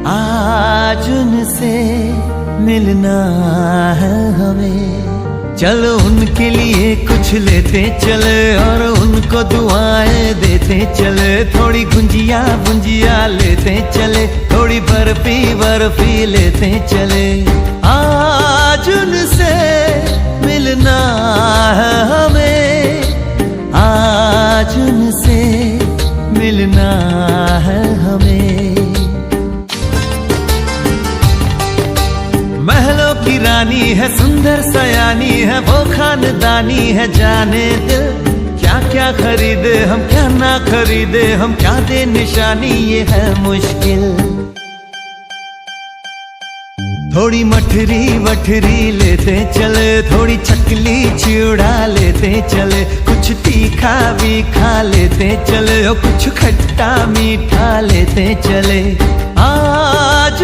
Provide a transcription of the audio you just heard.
आज उनसे मिलना है हमें। चलो उनके लिए कुछ लेते चले और उनको दुआएं देते चले। थोड़ी गुंजिया गुंजिया लेते चले, थोड़ी बर्फी बर्फी लेते चले। आज उनसे मिलना है हमें, आज उनसे मिलना है हमें। महलों की रानी है, सुंदर सयानी है, वो खानदानी है जाने दिल। क्या क्या खरीदे हम, क्या ना खरीदे हम, क्या दे निशानी ये है मुश्किल। थोड़ी मठरी वठरी लेते चले, थोड़ी चकली चिड़ा लेते चले। कुछ तीखा भी खा लेते चले और कुछ खट्टा मीठा लेते चले। आज